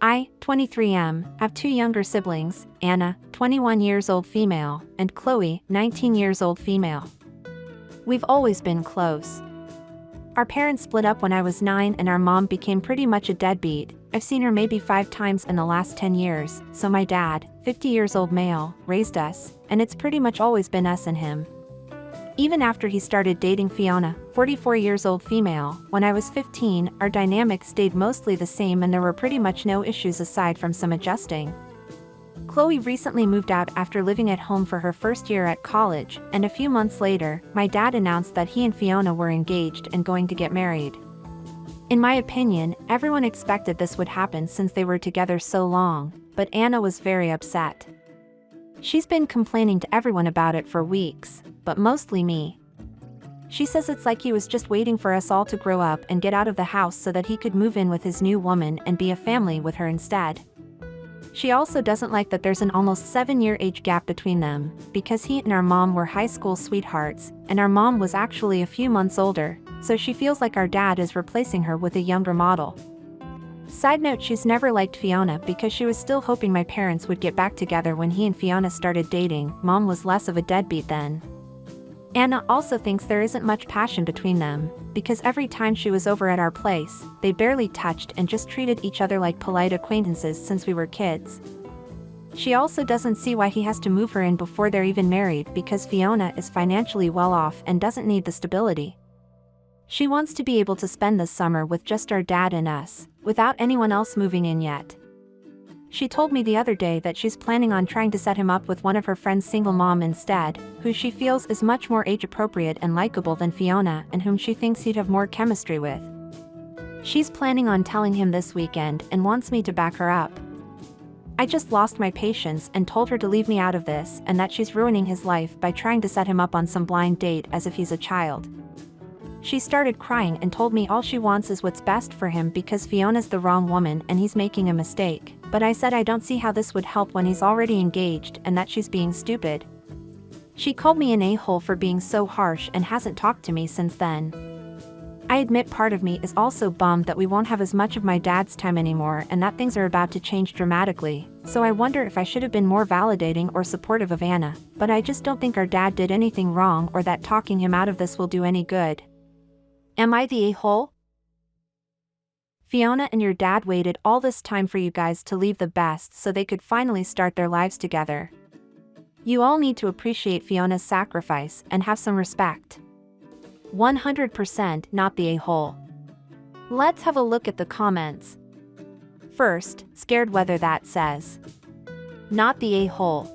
I, 23 have two younger siblings, Anna, 21 years old female, and Chloe, 19 years old female. We've always been close. Our parents split up when I was 9 and our mom became pretty much a deadbeat. I've seen her maybe 5 times in the last 10 years, so my dad, 50 years old male, raised us, and it's pretty much always been us and him. Even after he started dating Fiona, 44 years old female, when I was 15, our dynamic stayed mostly the same and there were pretty much no issues aside from some adjusting. Chloe recently moved out after living at home for her first year at college, and a few months later, my dad announced that he and Fiona were engaged and going to get married. In my opinion, everyone expected this would happen since they were together so long, but Anna was very upset. She's been complaining to everyone about it for weeks, but mostly me. She says it's like he was just waiting for us all to grow up and get out of the house so that he could move in with his new woman and be a family with her instead. She also doesn't like that there's an almost 7-year age gap between them, because he and our mom were high school sweethearts, and our mom was actually a few months older, so she feels like our dad is replacing her with a younger model. Side note, she's never liked Fiona because she was still hoping my parents would get back together when he and Fiona started dating. Mom was less of a deadbeat then. Anna also thinks there isn't much passion between them, because every time she was over at our place, they barely touched and just treated each other like polite acquaintances since we were kids. She also doesn't see why he has to move her in before they're even married because Fiona is financially well off and doesn't need the stability. She wants to be able to spend this summer with just our dad and us, without anyone else moving in yet. She told me the other day that she's planning on trying to set him up with one of her friends' single mom instead, who she feels is much more age-appropriate and likable than Fiona and whom she thinks he'd have more chemistry with. She's planning on telling him this weekend and wants me to back her up. I just lost my patience and told her to leave me out of this and that she's ruining his life by trying to set him up on some blind date as if he's a child. She started crying and told me all she wants is what's best for him because Fiona's the wrong woman and he's making a mistake, but I said I don't see how this would help when he's already engaged and that she's being stupid. She called me an a-hole for being so harsh and hasn't talked to me since then. I admit part of me is also bummed that we won't have as much of my dad's time anymore and that things are about to change dramatically, so I wonder if I should have been more validating or supportive of Anna, but I just don't think our dad did anything wrong or that talking him out of this will do any good. Am I the a-hole? Fiona and your dad waited all this time for you guys to leave the best so they could finally start their lives together. You all need to appreciate Fiona's sacrifice and have some respect. 100% not the a-hole. Let's have a look at the comments. First, Scared Weather That says, not the a-hole.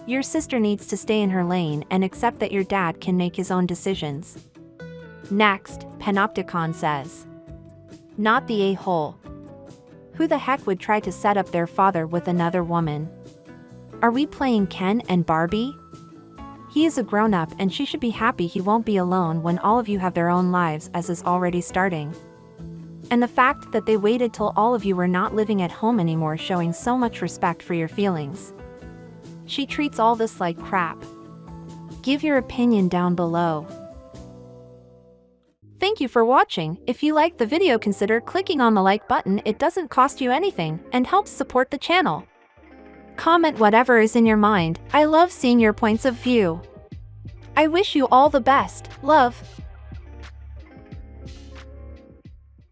Your sister needs to stay in her lane and accept that your dad can make his own decisions. Next, Panopticon says, not the a-hole. Who the heck would try to set up their father with another woman? Are we playing Ken and Barbie? He is a grown-up and she should be happy he won't be alone when all of you have their own lives as is already starting. And the fact that they waited till all of you were not living at home anymore showing so much respect for your feelings. She treats all this like crap. Give your opinion down below. Thank you for watching. If you liked the video, consider clicking on the like button. It doesn't cost you anything and helps support the channel. Comment whatever is in your mind. I love seeing your points of view. I wish you all the best. Love.